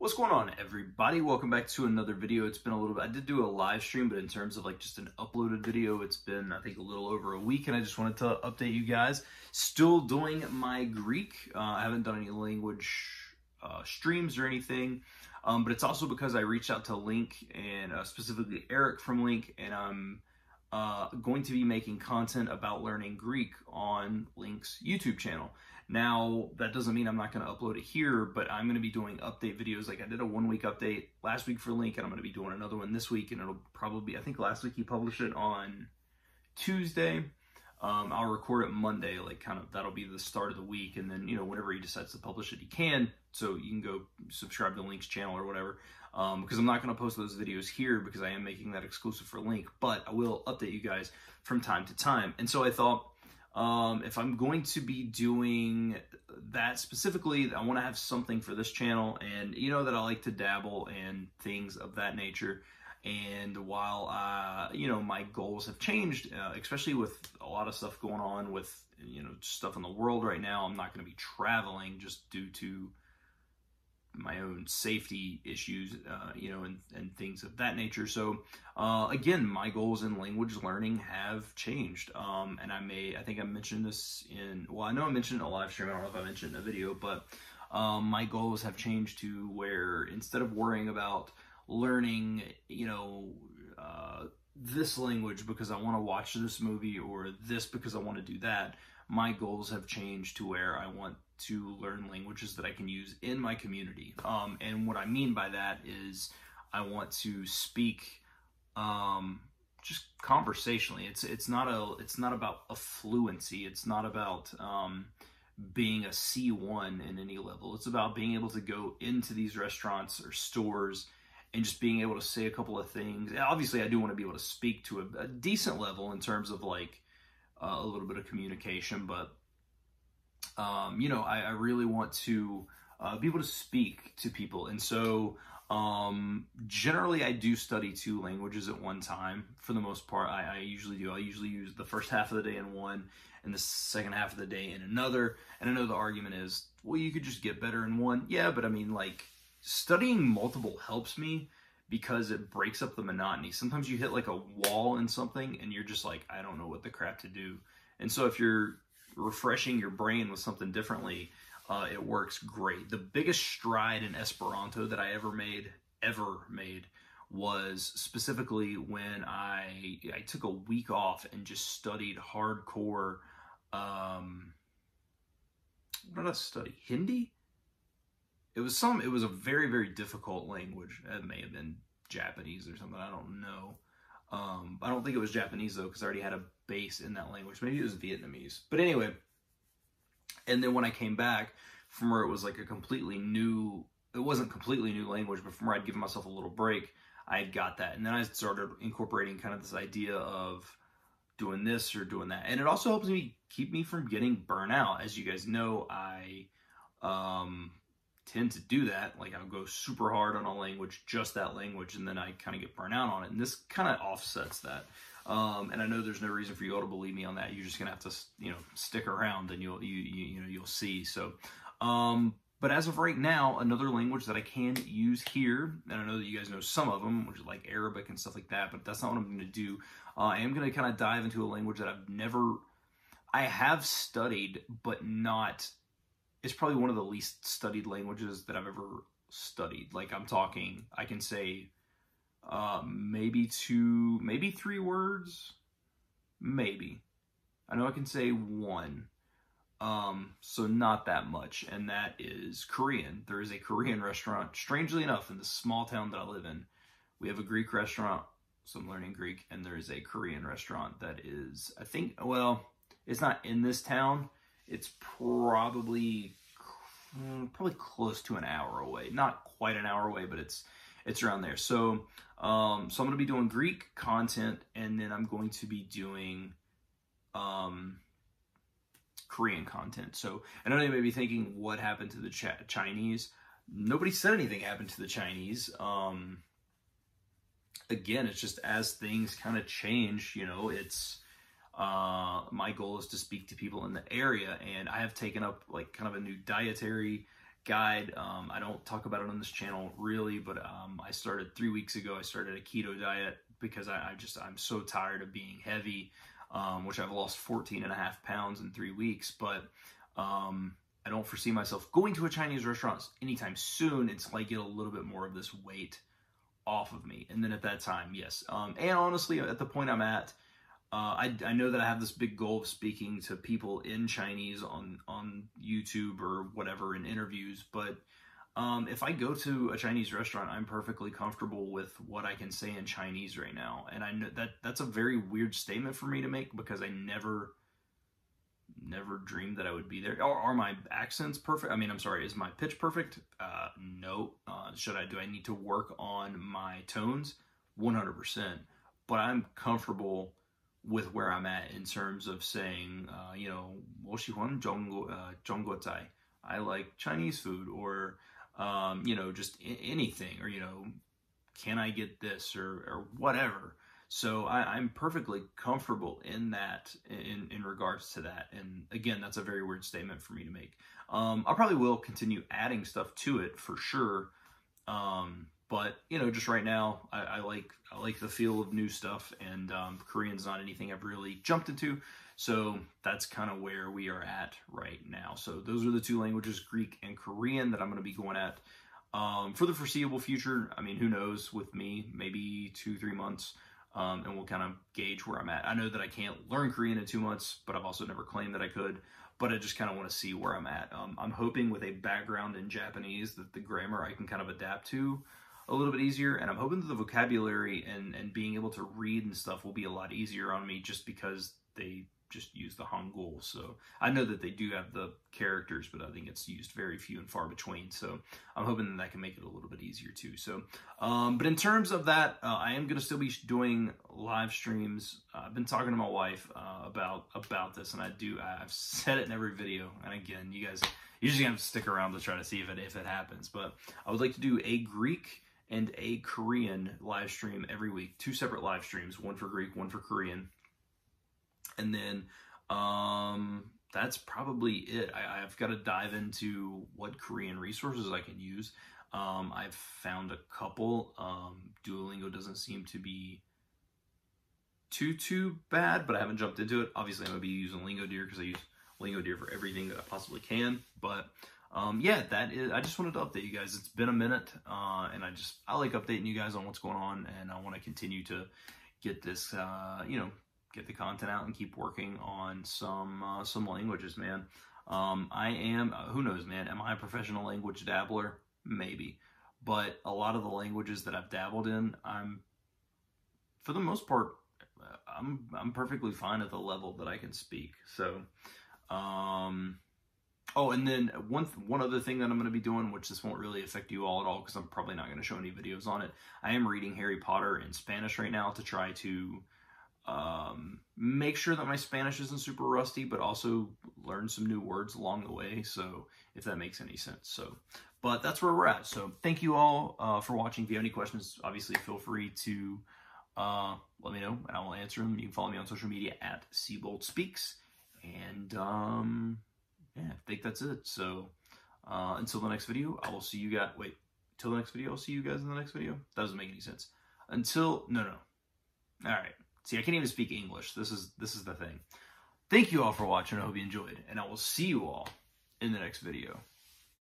What's going on, everybody? Welcome back to another video. It's been a little bit, I did do a live stream, but in terms of like just an uploaded video, it's been, I think, a little over a week, and I just wanted to update you guys. Still doing my Greek. I haven't done any language streams or anything, but it's also because I reached out to Link and specifically Eric from Link, and I'm going to be making content about learning Greek on Link's YouTube channel. Now, that doesn't mean I'm not going to upload it here, but I'm going to be doing update videos. Like I did a 1-week update last week for Link, and I'm going to be doing another one this week, and it'll probably be, I think last week he published it on Tuesday. I'll record it Monday, like kind of, that'll be the start of the week, and then, you know, whenever he decides to publish it, he can, so you can go subscribe to Link's channel or whatever, because I'm not going to post those videos here because I am making that exclusive for Link, but I will update you guys from time to time. And so I thought, if I'm going to be doing that specifically, I want to have something for this channel, and you know that I like to dabble in things of that nature. And while, you know, my goals have changed, especially with a lot of stuff going on with, you know, stuff in the world right now, I'm not going to be traveling just due to my own safety issues, you know, and things of that nature. So, again, my goals in language learning have changed. And I think I mentioned this in, well, I know I mentioned it in a live stream. I don't know if I mentioned it in a video, but my goals have changed to where instead of worrying about learning, you know, this language because I want to watch this movie or this because I want to do that, my goals have changed to where I want to learn languages that I can use in my community. And what I mean by that is I want to speak just conversationally. It's not about a fluency. It's not about being a C1 in any level. It's about being able to go into these restaurants or stores and just being able to say a couple of things. Obviously, I do want to be able to speak to a decent level in terms of like a little bit of communication, but you know, I really want to be able to speak to people. And so generally I do study 2 languages at one time. For the most part, I usually do. I usually use the first half of the day in one and the second half of the day in another. And I know the argument is, well, you could just get better in one. Yeah, but I mean, like, studying multiple helps me because it breaks up the monotony. Sometimes you hit like a wall in something and you're just like, I don't know what the crap to do. And so if you're refreshing your brain with something differently, it works great. The biggest stride in Esperanto that I ever made was specifically when I took a week off and just studied hardcore, what did I study? Hindi? It was a very, very difficult language. It may have been Japanese or something. I don't know. I don't think it was Japanese, though, because I already had a base in that language. Maybe it was Vietnamese. But anyway, and then when I came back from where it was like a completely new, it wasn't completely new language, but from where I'd given myself a little break, I had got that. And then I started incorporating kind of this idea of doing this or doing that. And it also helps me keep me from getting burnt out. As you guys know, I tend to do that. Like, I'll go super hard on a language, just that language, and then I kind of get burnt out on it. And this kind of offsets that. And I know there's no reason for you all to believe me on that. You're just gonna have to, you know, stick around, and you'll see. So, but as of right now, another language that I can use here, and I know that you guys know some of them, which is like Arabic and stuff like that, but that's not what I'm going to do. I am going to kind of dive into a language that I have studied, but not. It's probably one of the least studied languages that I've ever studied. Like, I'm talking, I can say maybe 2, maybe 3 words, maybe. I know I can say 1, so not that much, and that is Korean. There is a Korean restaurant, strangely enough, in the small town that I live in. We have a Greek restaurant, so I'm learning Greek, and there is a Korean restaurant that is, I think, well, it's not in this town. It's probably close to an hour away. Not quite an hour away, but it's around there. So, so I'm going to be doing Greek content, and then I'm going to be doing Korean content. So, I know you may be thinking, what happened to the Chinese? Nobody said anything happened to the Chinese. Again, it's just as things kind of change, you know, it's my goal is to speak to people in the area, and I have taken up like kind of a new dietary guide. I don't talk about it on this channel really, but I started 3 weeks ago. I started a keto diet because I'm so tired of being heavy, which I've lost 14.5 pounds in 3 weeks, but I don't foresee myself going to a Chinese restaurant anytime soon until I get a little bit more of this weight off of me. And then at that time, yes. And honestly, at the point I'm at, I know that I have this big goal of speaking to people in Chinese on YouTube or whatever in interviews, but if I go to a Chinese restaurant, I'm perfectly comfortable with what I can say in Chinese right now. And I know that that's a very weird statement for me to make because I never dreamed that I would be there. Are my accents perfect? I mean, I'm sorry, is my pitch perfect? No. Do I need to work on my tones? 100%. But I'm comfortable with where I'm at in terms of saying, you know, 我喜欢中国菜. I like Chinese food, or, you know, just anything, or, you know, can I get this, or whatever. So I'm perfectly comfortable in that, in regards to that. And again, that's a very weird statement for me to make. I probably will continue adding stuff to it for sure. But you know, just right now, I like the feel of new stuff, and Korean's not anything I've really jumped into. So that's kind of where we are at right now. So those are the two languages, Greek and Korean, that I'm going to be going at for the foreseeable future. I mean, who knows with me, maybe 2-3 months. And we'll kind of gauge where I'm at. I know that I can't learn Korean in 2 months, but I've also never claimed that I could. But I just kind of want to see where I'm at. I'm hoping with a background in Japanese that the grammar I can kind of adapt to a little bit easier. And I'm hoping that the vocabulary and being able to read and stuff will be a lot easier on me just because they just use the Hangul. So I know that they do have the characters, but I think it's used very few and far between. So I'm hoping that can make it a little bit easier too. So, but in terms of that, I am going to still be doing live streams. I've been talking to my wife about this, and I've said it in every video. And again, you guys, you're just gonna have to stick around to try to see if it happens. But I would like to do a Greek and a Korean live stream every week, 2 separate live streams, one for Greek, one for Korean. And then that's probably it. I've got to dive into what Korean resources I can use. I've found a couple. Duolingo doesn't seem to be too bad, but I haven't jumped into it. Obviously, I'm going to be using LingQ because I use LingQ for everything that I possibly can. But yeah, that is. I just wanted to update you guys. It's been a minute, and I like updating you guys on what's going on, and I want to continue to get this, you know, get the content out and keep working on some languages, man. Who knows, man, am I a professional language dabbler? Maybe. But a lot of the languages that I've dabbled in, for the most part, I'm perfectly fine at the level that I can speak. So, oh, and then one other thing that I'm going to be doing, which this won't really affect you all at all because I'm probably not going to show any videos on it. I am reading Harry Potter in Spanish right now to try to make sure that my Spanish isn't super rusty, but also learn some new words along the way. So if that makes any sense. So, but that's where we're at. So thank you all for watching. If you have any questions, obviously feel free to let me know and I will answer them. You can follow me on social media at Seabolt Speaks. And yeah, I think that's it. So until the next video, I will see you guys. Wait, till the next video, I'll see you guys in the next video. That doesn't make any sense. No. All right. See, I can't even speak English. This is the thing. Thank you all for watching. I hope you enjoyed, and I will see you all in the next video.